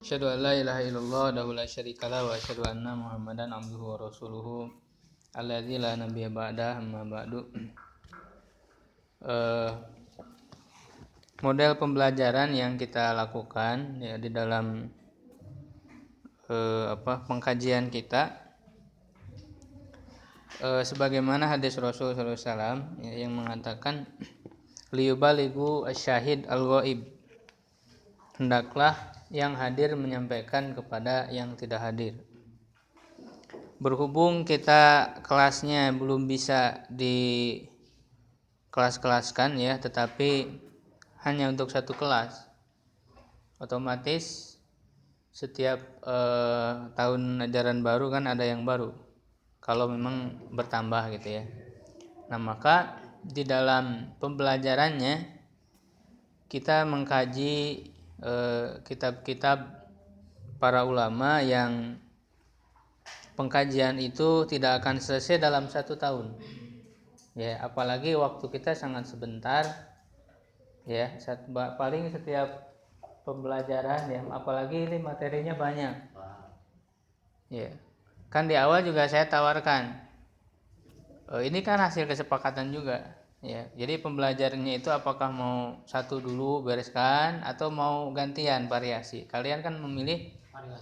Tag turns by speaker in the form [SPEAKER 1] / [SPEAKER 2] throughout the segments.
[SPEAKER 1] Asyhadu an la ilaha illallah wahdahu la syarikalah wa asyhadu anna Muhammadan abduhu wa rasuluhu alladzi la nabiyya ba'dah amma ba'du. Model pembelajaran yang kita lakukan ya di dalam pengkajian kita sebagaimana hadis Rasul sallallahu alaihi wasallam yang mengatakan liyubaligu asyahid al-ghaib, hendaklah yang hadir menyampaikan kepada yang tidak hadir. Berhubung kita kelasnya belum bisa di kelas-kelaskan ya, tetapi hanya untuk satu kelas, otomatis setiap tahun ajaran baru kan ada yang baru kalau memang bertambah gitu ya. Nah, maka di dalam pembelajarannya kita mengkaji kitab-kitab para ulama yang pengkajian itu tidak akan selesai dalam 1 tahun ya, apalagi waktu kita sangat sebentar ya, paling setiap pembelajaran ya, apalagi ini materinya banyak ya. Kan di awal juga saya tawarkan ini kan hasil kesepakatan juga ya, jadi pembelajarannya itu apakah mau satu dulu bereskan atau mau gantian variasi. Kalian kan memilih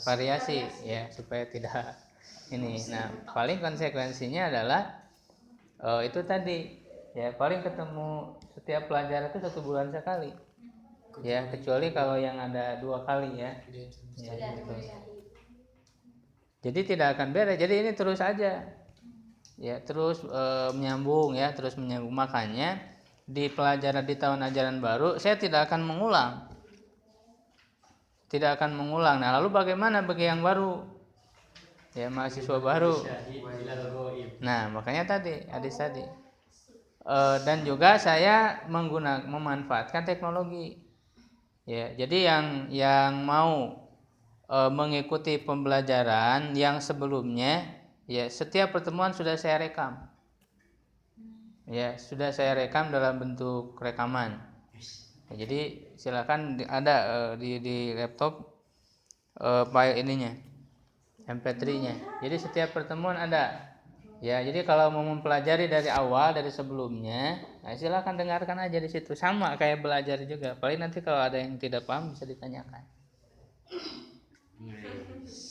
[SPEAKER 1] variasi ya, supaya tidak ini. Nah, paling konsekuensinya adalah itu tadi ya, paling ketemu setiap pelajaran itu 1 bulan sekali ya, kecuali kalau yang ada 2 kali ya, gitu. Jadi tidak akan beres. Jadi ini terus aja ya, terus menyambung ya, terus menyambung. Makanya di pelajaran di tahun ajaran baru saya tidak akan mengulang. Nah, lalu bagaimana bagi yang baru ya, mahasiswa baru? Nah, makanya tadi hadis tadi. Dan juga saya memanfaatkan teknologi ya. Jadi yang mau mengikuti pembelajaran yang sebelumnya ya, setiap pertemuan sudah saya rekam ya, sudah saya rekam dalam bentuk rekaman ya. Jadi silakan ada di laptop file ininya, MP3-nya. Jadi setiap pertemuan ada ya. Jadi kalau mau mempelajari dari awal, dari sebelumnya, nah silakan dengarkan aja di situ. Sama kayak belajar juga. Paling nanti kalau ada yang tidak paham bisa ditanyakan.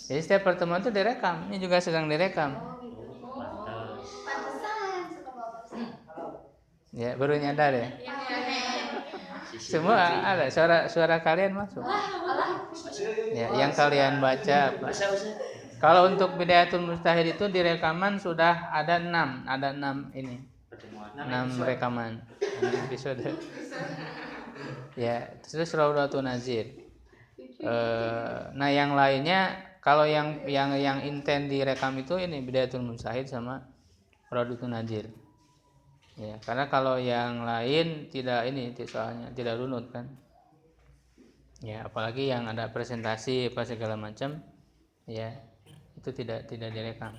[SPEAKER 1] Jadi setiap pertemuan itu direkam. Ini juga sedang direkam. Ya, baru nyadar ya. Semua ada suara kalian masuk. Ya, yang kalian baca apa? Kalau untuk Bidayatul Mujtahid itu direkaman sudah ada 6 ini. 6 rekaman, 6 episode. Ya, terus Raudatun Nazir. Nah, yang lainnya kalau yang intent direkam itu ini Bidayatul Mujtahid sama Raudatun Nazir. Ya, karena kalau yang lain tidak ini, soalnya tidak runut kan. Ya, apalagi yang ada presentasi apa segala macam, ya itu tidak direkam.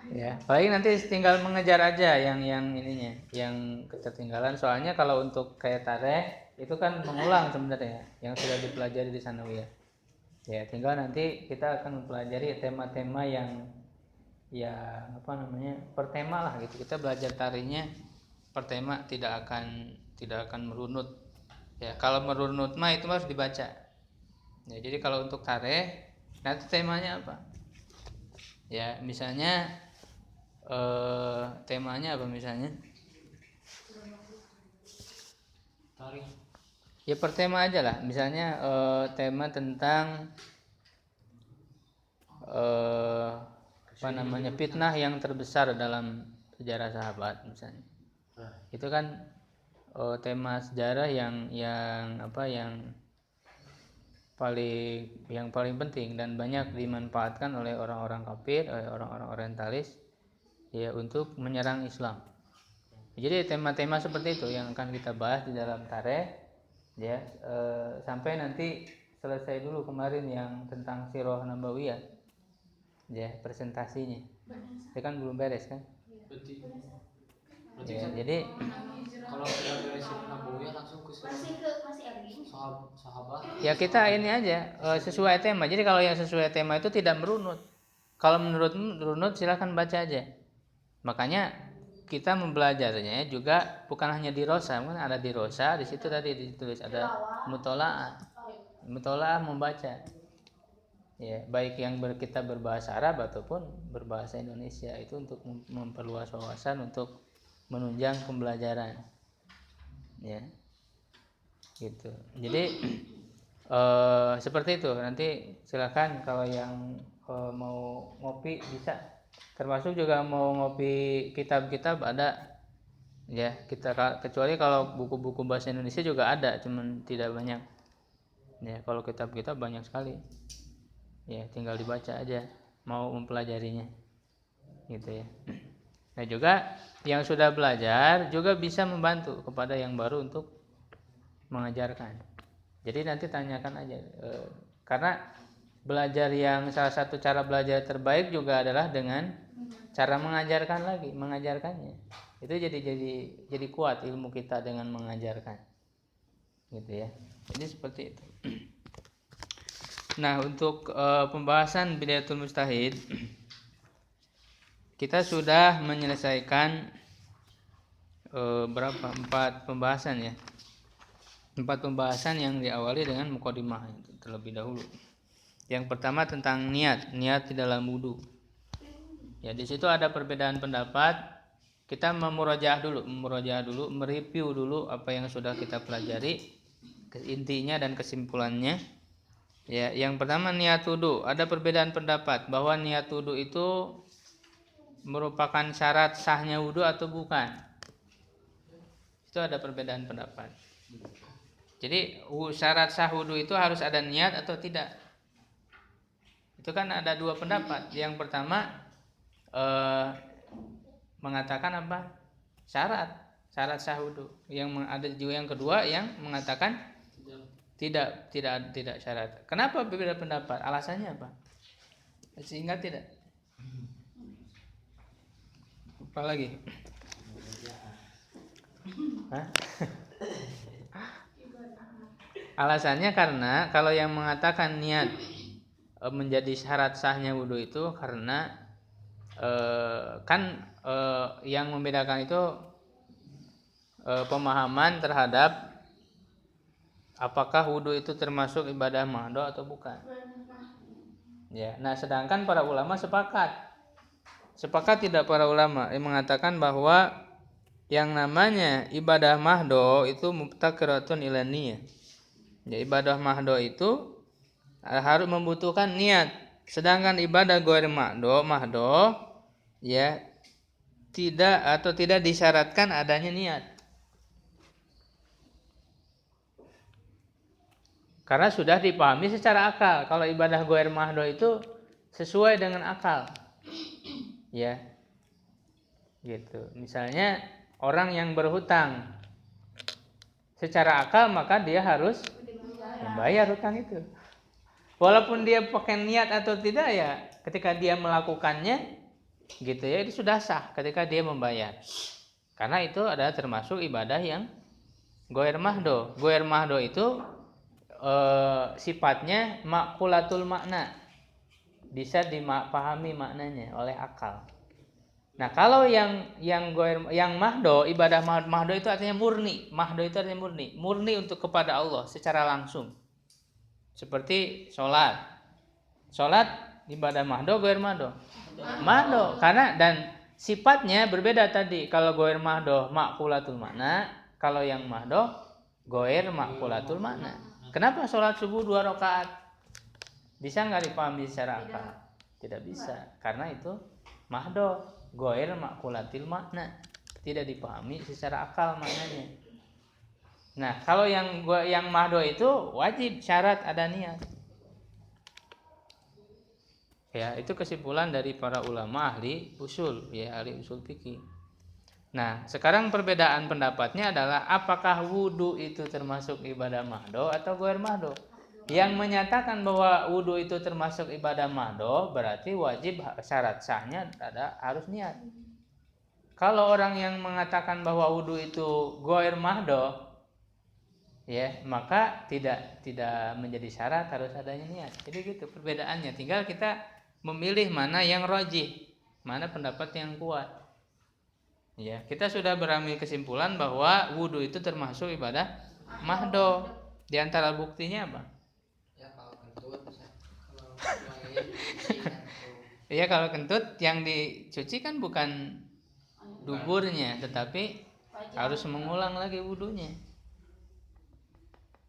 [SPEAKER 1] Ya, paling nanti tinggal mengejar aja yang ininya, yang ketertinggalan. Soalnya kalau untuk kayak tareh itu kan mengulang sebenarnya yang sudah dipelajari di sanawiyah. Ya, tinggal nanti kita akan mempelajari tema-tema yang per tema lah gitu. Kita belajar tarinya per tema, tidak akan merunut. Ya, kalau merunut mah itu harus dibaca. Ya, jadi kalau untuk tareh nanti temanya apa? Ya, misalnya temanya apa misalnya? Ya per tema aja lah. Misalnya tema tentang fitnah yang terbesar dalam sejarah sahabat misalnya. Itu kan tema sejarah yang paling penting dan banyak dimanfaatkan oleh orang-orang kafir, oleh orang-orang orientalis ya, untuk menyerang Islam. Jadi tema-tema seperti itu yang akan kita bahas di dalam tareh ya, sampai nanti selesai dulu kemarin yang tentang Sirah Nabawiyah ya, presentasinya. Itu kan belum beres kan? Ya, jadi
[SPEAKER 2] kalau sudah beres Sirah Nabawiyah
[SPEAKER 1] Ya kita ini aja sesuai tema. Jadi kalau yang sesuai tema itu tidak merunut. Kalau menurut runut silahkan baca aja. Makanya kita mempelajarinya juga bukan hanya di rosa, kan ada di rosa, di situ tadi ditulis ada mutolaah. Mutolaah membaca. Ya, baik yang kita berbahasa Arab ataupun berbahasa Indonesia, itu untuk memperluas wawasan, untuk menunjang pembelajaran. Ya. Gitu. Jadi seperti itu. Nanti silakan kalau yang mau ngopi bisa, termasuk juga mau ngopi kitab-kitab ada ya, kita kecuali kalau buku-buku bahasa Indonesia juga ada, cuman tidak banyak ya. Kalau kitab-kitab banyak sekali ya, tinggal dibaca aja mau mempelajarinya gitu ya. Nah juga yang sudah belajar juga bisa membantu kepada yang baru untuk mengajarkan. Jadi nanti tanyakan aja karena belajar yang salah satu cara belajar terbaik juga adalah dengan cara mengajarkannya. Itu jadi kuat ilmu kita dengan mengajarkan. Gitu ya. Jadi seperti itu. Nah, untuk pembahasan Bidayatul Mujtahid kita sudah menyelesaikan berapa? 4 pembahasan ya. 4 pembahasan yang diawali dengan mukadimah terlebih dahulu. Yang pertama tentang niat di dalam wudu. Ya, di situ ada perbedaan pendapat. Kita memurojaah dulu, mereview dulu apa yang sudah kita pelajari, intinya dan kesimpulannya. Ya, yang pertama niat wudu. Ada perbedaan pendapat bahwa niat wudu itu merupakan syarat sahnya wudu atau bukan. Itu ada perbedaan pendapat. Jadi syarat sah wudu itu harus ada niat atau tidak. Itu kan ada 2 pendapat. Yang pertama mengatakan apa? Syarat sah wudu. Yang ada juga yang kedua yang mengatakan tidak syarat. Kenapa berbeda pendapat? Alasannya apa? Sehingga tidak. Apa lagi? Hah? Alasannya karena kalau yang mengatakan niat menjadi syarat sahnya wudu itu karena yang membedakan itu pemahaman terhadap apakah wudu itu termasuk ibadah mahdo atau bukan. Ya, nah sedangkan para ulama sepakat tidak para ulama yang mengatakan bahwa yang namanya ibadah mahdo itu mubtakiratun ila niyah. Ya, ibadah mahdo itu harus membutuhkan niat. Sedangkan ibadah ghair mahdo ya tidak disyaratkan adanya niat. Karena sudah dipahami secara akal. Kalau ibadah ghair mahdo itu sesuai dengan akal. Ya. Gitu. Misalnya orang yang berhutang secara akal maka dia harus membayar hutang itu. Walaupun dia pakai niat atau tidak ya, ketika dia melakukannya gitu ya, itu sudah sah ketika dia membayar. Karena itu adalah termasuk ibadah yang ghair mahdo. Ghair mahdo itu sifatnya maqulatul makna. Bisa dipahami maknanya oleh akal. Nah, kalau yang mahdo, ibadah mahdo itu artinya murni. Mahdo itu artinya murni untuk kepada Allah secara langsung. Seperti sholat ibadah mahdo, ghair mahdo. Mahdo, karena dan sifatnya berbeda tadi. Kalau ghair mahdo maqulatul makna, kalau yang mahdo ghair maqulatul makna. Kenapa sholat subuh 2 rakaat? Bisa nggak dipahami secara akal? Tidak bisa, karena itu mahdo. Ghair maqulatil makna, tidak dipahami secara akal maknanya. Nah, kalau yang mahdo itu wajib syarat ada niat. Ya, itu kesimpulan dari para ulama ahli usul, ya ahli usul fikih. Nah, sekarang perbedaan pendapatnya adalah apakah wudu itu termasuk ibadah mahdo atau ghair mahdo. Yang menyatakan bahwa wudu itu termasuk ibadah mahdo berarti wajib syarat sahnya harus niat. Kalau orang yang mengatakan bahwa wudu itu ghair mahdo ya maka tidak menjadi syarat harus adanya niat. Jadi gitu perbedaannya, tinggal kita memilih mana yang rajih, mana pendapat yang kuat. Ya, kita sudah berambil kesimpulan bahwa wudhu itu termasuk ibadah mahdo. Di antara buktinya apa?
[SPEAKER 2] Ya kalau kentut,
[SPEAKER 1] Iya, kalau kentut yang dicuci kan bukan duburnya, tetapi harus mengulang lagi wudhunya.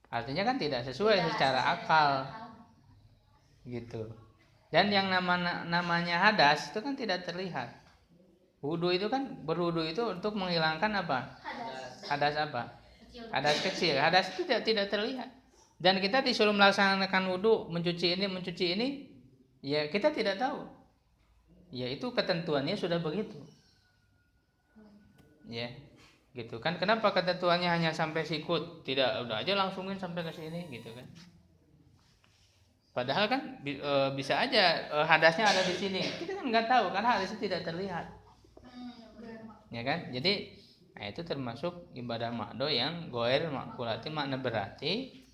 [SPEAKER 1] Artinya kan tidak sesuai secara akal, gitu. Dan yang namanya hadas itu kan tidak terlihat. Wudhu itu kan, berwudhu itu untuk menghilangkan apa? Hadas apa? Hadas kecil. Hadas itu tidak terlihat. Dan kita disuruh melaksanakan wudhu, mencuci ini, ya kita tidak tahu. Ya itu ketentuannya sudah begitu. Ya, gitu kan. Kenapa ketentuannya hanya sampai sikut? Tidak, udah aja langsungin sampai ke sini, gitu kan. Padahal kan bisa aja hadasnya ada di sini. Kita kan nggak tahu karena hadasnya tidak terlihat. Ya kan? Jadi nah itu termasuk ibadah makdo yang goer makulati, makna berarti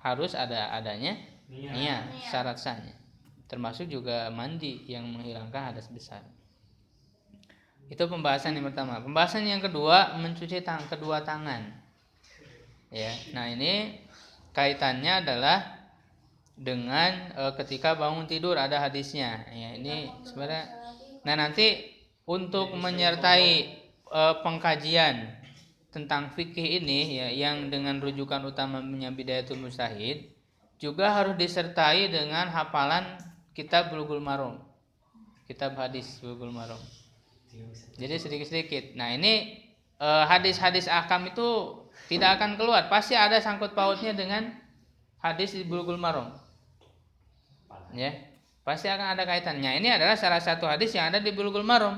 [SPEAKER 1] harus adanya niat syarat sahnya. Termasuk juga mandi yang menghilangkan hadas besar. Itu pembahasan yang pertama. Pembahasan yang kedua, mencuci kedua tangan. Ya, nah ini kaitannya adalah dengan ketika bangun tidur, ada hadisnya. Ya, ini sebenarnya. Nah nanti untuk menyertai pengkajian tentang fikih ini ya, yang dengan rujukan utamanya Bidayatul Mujtahid, juga harus disertai dengan hafalan kitab Bulughul Maram, kitab hadis Bulughul Maram. Jadi sedikit-sedikit. Nah ini hadis-hadis ahkam itu tidak akan keluar, pasti ada sangkut pautnya dengan hadis di Bulughul Maram. Ya, pasti akan ada kaitannya. Ini adalah salah satu hadis yang ada di Bulughul Maram.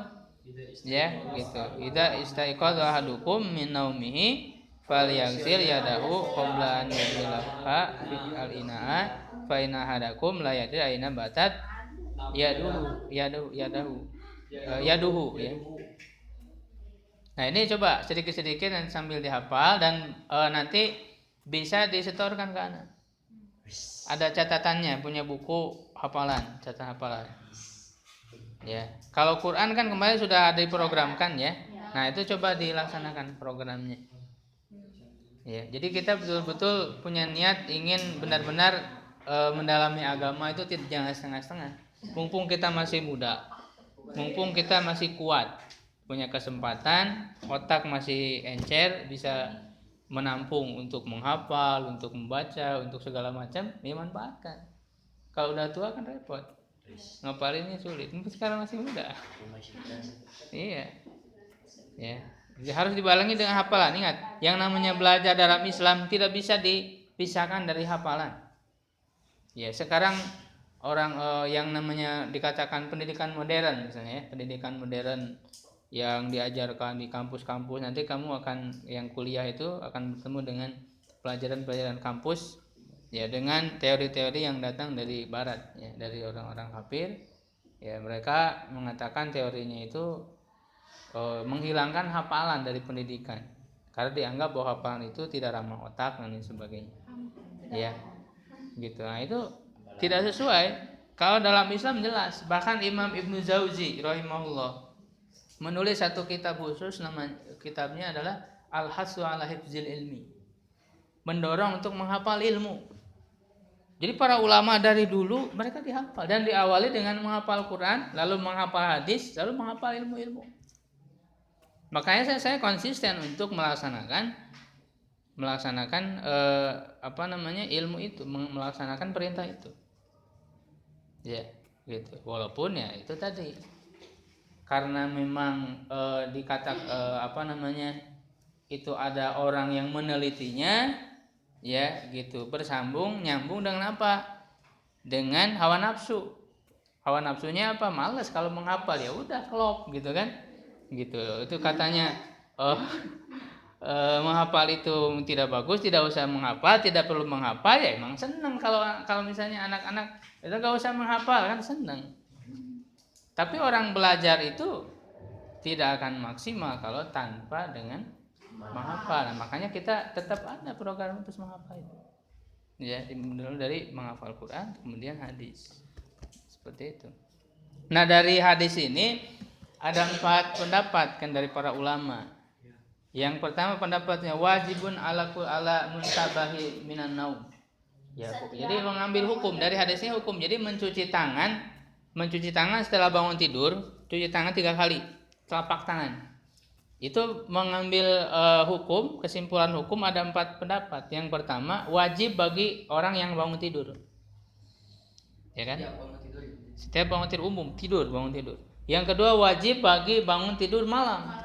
[SPEAKER 1] Ya, gitu. Idza istaiqadha ahadukum min naumihi falyaghsil yadahu qabla an yadkhulaha fil ina'a fa inna ahadakum la yadri aina batat yaduhu ya. Nah, ini coba sedikit-sedikit dan sambil dihafal dan nanti bisa disetorkan ke anak. Ada catatannya, punya buku hafalan, catatan hafalan. Ya, kalau Quran kan kemarin sudah diprogramkan ya. Nah, itu coba dilaksanakan programnya. Ya, jadi kita betul-betul punya niat ingin benar-benar mendalami agama itu jangan setengah-setengah. Mumpung kita masih muda, mumpung kita masih kuat, punya kesempatan, otak masih encer, bisa menampung untuk menghafal, untuk membaca, untuk segala macam, ya manfaatkan. Kalau udah tua kan repot, ngapalinnya sulit. Mungkin sekarang masih muda. Iya, ya. Jadi harus dibarengi dengan hafalan. Ingat, yang namanya belajar dalam Islam tidak bisa dipisahkan dari hafalan. Ya, sekarang orang yang namanya dikatakan pendidikan modern misalnya, ya, pendidikan modern yang diajarkan di kampus-kampus, nanti kamu akan yang kuliah itu akan bertemu dengan pelajaran-pelajaran kampus ya, dengan teori-teori yang datang dari barat ya, dari orang-orang kafir ya. Mereka mengatakan teorinya itu menghilangkan hafalan dari pendidikan karena dianggap bahwa hafalan itu tidak ramah otak dan lain sebagainya ya, gitu. Nah itu tidak sesuai. Kalau dalam Islam jelas, bahkan Imam Ibnu Jauzi rahimahullah menulis satu kitab khusus, nama kitabnya adalah Al-Hassu ala Hifzil Ilmi, mendorong untuk menghafal ilmu. Jadi para ulama dari dulu mereka dihafal dan diawali dengan menghafal Quran, lalu menghafal hadis, lalu menghafal ilmu-ilmu. Makanya saya konsisten untuk melaksanakan ilmu itu, melaksanakan perintah itu. Ya, gitu. Walaupun ya itu tadi, karena memang itu ada orang yang menelitinya ya, gitu, nyambung dengan apa? Dengan hawa nafsu. Hawa nafsunya apa? Malas kalau menghafal, ya udah klop gitu kan, gitu. Itu katanya menghafal itu tidak bagus, tidak usah menghafal, tidak perlu menghafal. Ya emang senang kalau misalnya anak-anak itu gak usah menghafal kan, senang. Tapi orang belajar itu tidak akan maksimal kalau tanpa dengan menghafal. Nah, makanya kita tetap ada program untuk menghafal itu. Ya, dimulai dari menghafal Quran, kemudian hadis. Seperti itu. Nah, dari hadis ini ada 4 pendapat kan dari para ulama. Yang pertama pendapatnya wajibun ala muntabahi minan naum. Ya, jadi mengambil hukum dari hadisnya hukum. Jadi mencuci tangan setelah bangun tidur, cuci tangan 3 kali, telapak tangan. Itu mengambil hukum, kesimpulan hukum ada 4 pendapat. Yang pertama wajib bagi orang yang bangun tidur. Ya kan? Setiap bangun tidur umum, bangun tidur. Yang kedua wajib bagi bangun tidur malam.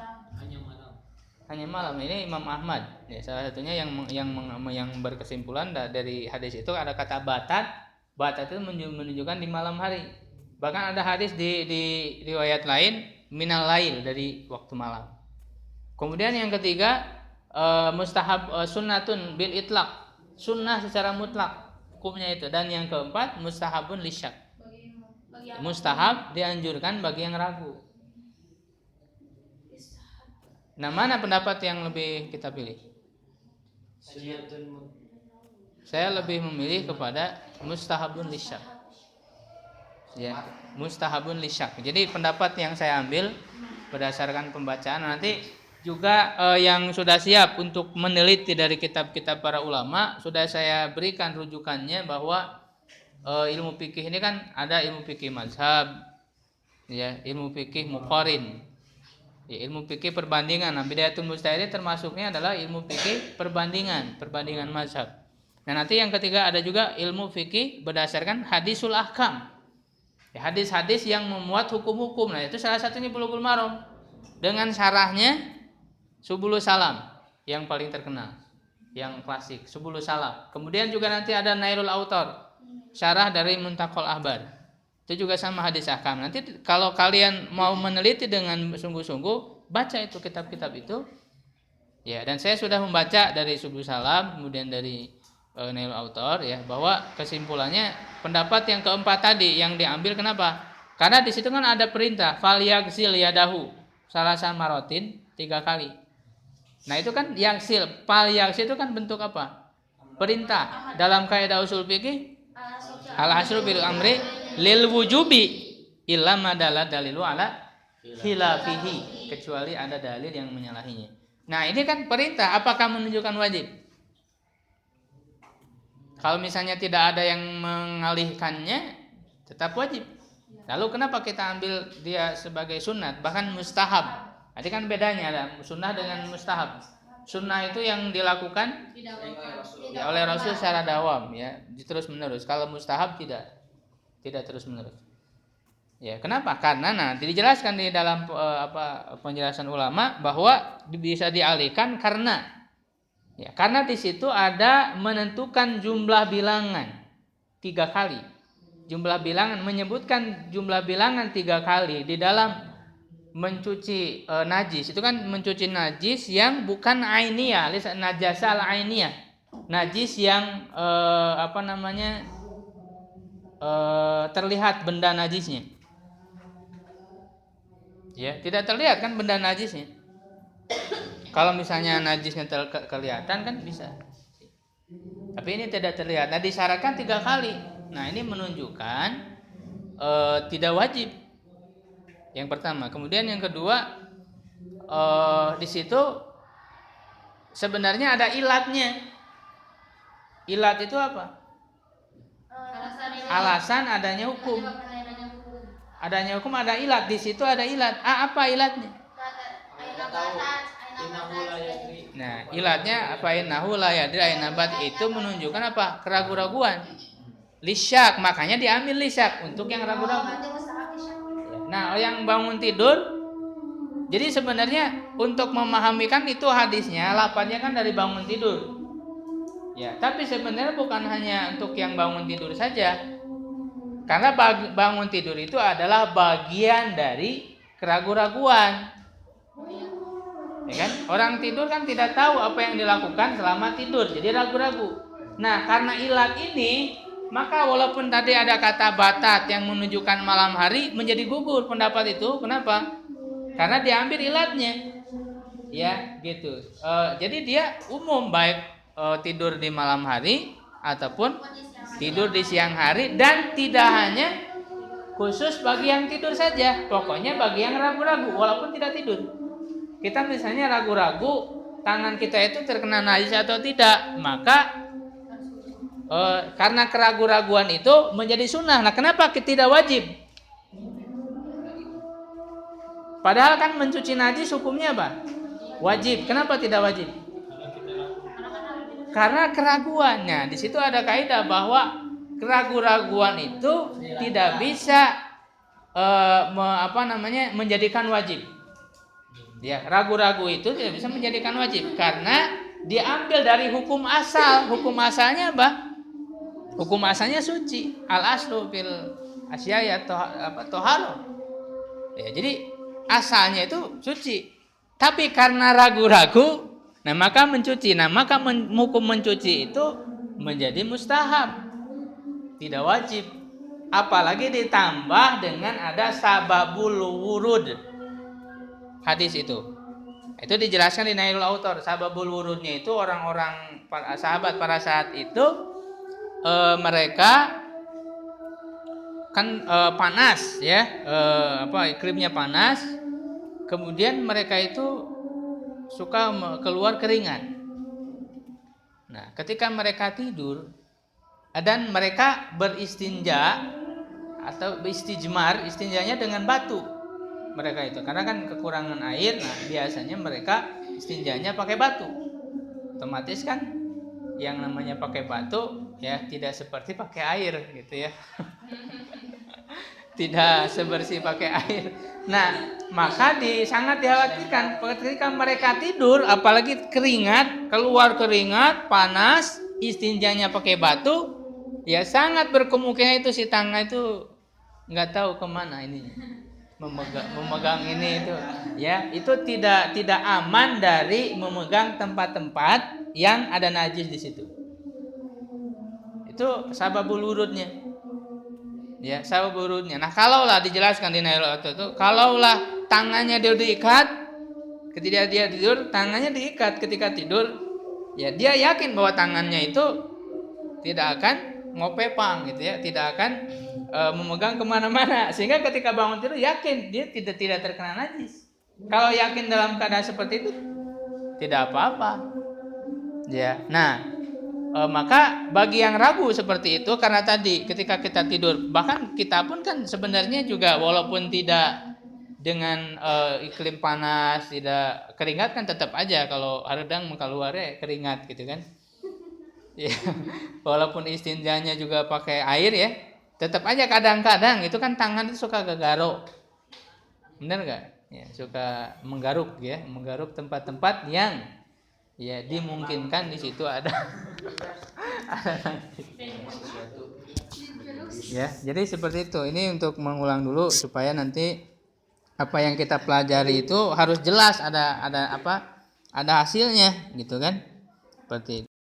[SPEAKER 1] Hanya malam. Ini Imam Ahmad. Ya, salah satunya yang berkesimpulan dari hadis itu ada kata batat. Batat itu menunjukkan di malam hari. Bahkan ada hadis di riwayat lain minal lail, dari waktu malam. Kemudian yang ketiga mustahab sunnatun bil itlaq. Sunnah secara mutlak hukumnya itu. Dan yang keempat mustahabun lisyak. Mustahab dianjurkan bagi yang ragu. Nah, mana pendapat yang lebih kita pilih? Saya lebih memilih kepada mustahabun lisyak. Ya, mustahabun lisyak. Jadi pendapat yang saya ambil berdasarkan pembacaan, nanti juga yang sudah siap untuk meneliti dari kitab-kitab para ulama sudah saya berikan rujukannya bahwa ilmu fikih ini kan ada ilmu fikih mazhab, ya, ilmu fikih muqarin, ya, ilmu fikih perbandingan. Nah, bidayatul mujtahid termasuknya adalah ilmu fikih perbandingan mazhab. Nah, nanti yang ketiga ada juga ilmu fikih berdasarkan hadisul ahkam, ya, hadis-hadis yang memuat hukum-hukum. Nah, itu salah satunya Bulughul Maram dengan syarahnya Subulus Salam yang paling terkenal, yang klasik Subulus Salam. Kemudian juga nanti ada Nailul Autar, syarah dari Muntaqal Ahbar. Itu juga sama hadis ahkam. Nanti kalau kalian mau meneliti dengan sungguh-sungguh, baca itu kitab-kitab itu. Ya, dan saya sudah membaca dari Subulus Salam, kemudian dari Nailul Autar, ya, bahwa kesimpulannya pendapat yang keempat tadi yang diambil. Kenapa? Karena di situ kan ada perintah falyaghsil yadahu salasan marotin 3 kali. Nah, itu kan yaghsil, falyaghsil itu kan bentuk apa? Perintah. Dalam kaidah usul fikih al-asru bil amri lil wujubi illa madalla dalilu ala khilafihi, kecuali ada dalil yang menyalahinya. Nah, ini kan perintah, apakah menunjukkan wajib? Kalau misalnya tidak ada yang mengalihkannya, tetap wajib. Lalu kenapa kita ambil dia sebagai sunat, bahkan mustahab? Tadi kan bedanya ada sunnah dengan mustahab. Sunnah itu yang dilakukan ya, oleh Rasul secara dawam, ya, terus menerus. Kalau mustahab tidak terus menerus. Ya, kenapa? Karena nanti dijelaskan di dalam penjelasan ulama bahwa bisa dialihkan karena di situ ada menentukan jumlah bilangan 3 kali. Jumlah bilangan, menyebutkan jumlah bilangan 3 kali di dalam mencuci najis. Itu kan mencuci najis yang bukan ainiyah, najasa al-ainiyah. Najis yang terlihat benda najisnya. Ya, tidak terlihat kan benda najisnya. Kalau misalnya najisnya kelihatan kan bisa. Tapi ini tidak terlihat. Nah, disyaratkan 3 kali. Nah, ini menunjukkan tidak wajib. Yang pertama. Kemudian yang kedua, di situ sebenarnya ada ilatnya. Ilat itu apa? Alasan adanya hukum. Adanya hukum, ada ilat. Di situ ada ilat. Apa ilatnya? Nah, ilatnya apa? Innahu la yadri ainabat, itu menunjukkan apa? Keraguan-raguan. Lisyak, makanya diambil lisyak untuk yang ragu-ragu. Nah, yang bangun tidur, jadi sebenarnya untuk memahamikan itu hadisnya, lafadznya kan dari bangun tidur. Ya, tapi sebenarnya bukan hanya untuk yang bangun tidur saja. Karena bangun tidur itu adalah bagian dari keraguan-raguan. Ya kan? Orang tidur kan tidak tahu apa yang dilakukan selama tidur, jadi ragu-ragu. Nah, karena ilat ini, maka walaupun tadi ada kata batat yang menunjukkan malam hari, menjadi gugur pendapat itu. Kenapa? Karena diambil ilatnya. Ya, gitu. Jadi dia umum baik tidur di malam hari ataupun tidur di siang hari, dan tidak hanya khusus bagi yang tidur saja. Pokoknya bagi yang ragu-ragu walaupun tidak tidur. Kita misalnya ragu-ragu tangan kita itu terkena najis atau tidak, maka karena keraguan-raguan itu menjadi sunnah. Nah, kenapa tidak wajib? Padahal kan mencuci najis hukumnya apa? Wajib. Kenapa tidak wajib? Karena keraguannya. Di situ ada kaidah bahwa keraguan-raguan itu tidak bisa menjadikan wajib. Ya, ragu-ragu itu tidak bisa menjadikan wajib karena diambil dari hukum asal. Hukum asalnya apa? Hukum asalnya suci. Al aslu fil asyaya toharo. Ya, jadi asalnya itu suci. Tapi karena ragu-ragu, nah maka mencuci. Nah maka hukum mencuci itu menjadi mustahab, tidak wajib. Apalagi ditambah dengan ada sababul wurud. Hadis itu dijelaskan di Nailul Autor. Sababul wurudnya itu orang-orang sahabat pada saat itu mereka kan panas ya, iklimnya panas. Kemudian mereka itu suka keluar keringat. Nah, ketika mereka tidur dan mereka beristinja atau beristijmar, istinjanya dengan batu mereka itu, karena kan kekurangan air. Nah, biasanya mereka istinjanya pakai batu. Otomatis kan yang namanya pakai batu ya tidak seperti pakai air gitu ya. Tidak sebersih pakai air. Nah, maka sangat dikhawatirkan ketika mereka tidur, apalagi keringat, keluar keringat, panas, istinjanya pakai batu, ya sangat berkemungkinan itu si tangan itu nggak tahu kemana ini, memegang ini itu, ya itu tidak aman dari memegang tempat-tempat yang ada najis di situ. Itu sababul wurudnya. Ya, sabab urutnya. Nah, kalaulah dijelaskan di Nailul Autor itu, kalaulah tangannya dia diikat ketika dia tidur, tangannya diikat ketika tidur, ya dia yakin bahwa tangannya itu tidak akan ngopepang gitu ya, tidak akan memegang kemana-mana, sehingga ketika bangun tidur yakin dia tidak terkena najis. Kalau yakin dalam keadaan seperti itu, tidak apa-apa. Ya, nah. Maka bagi yang ragu seperti itu, karena tadi ketika kita tidur, bahkan kita pun kan sebenarnya juga walaupun tidak dengan iklim panas, tidak keringat kan tetap aja kalau hardang keluarnya keringat gitu kan. Ya, walaupun istinjanya juga pakai air ya, tetap aja kadang-kadang itu kan tangan itu suka garuk. Benar nggak? Ya, suka menggaruk ya, menggaruk tempat-tempat yang ya dimungkinkan di situ ada ya, jadi seperti itu. Ini untuk mengulang dulu supaya nanti apa yang kita pelajari itu harus jelas ada hasilnya gitu kan, seperti itu.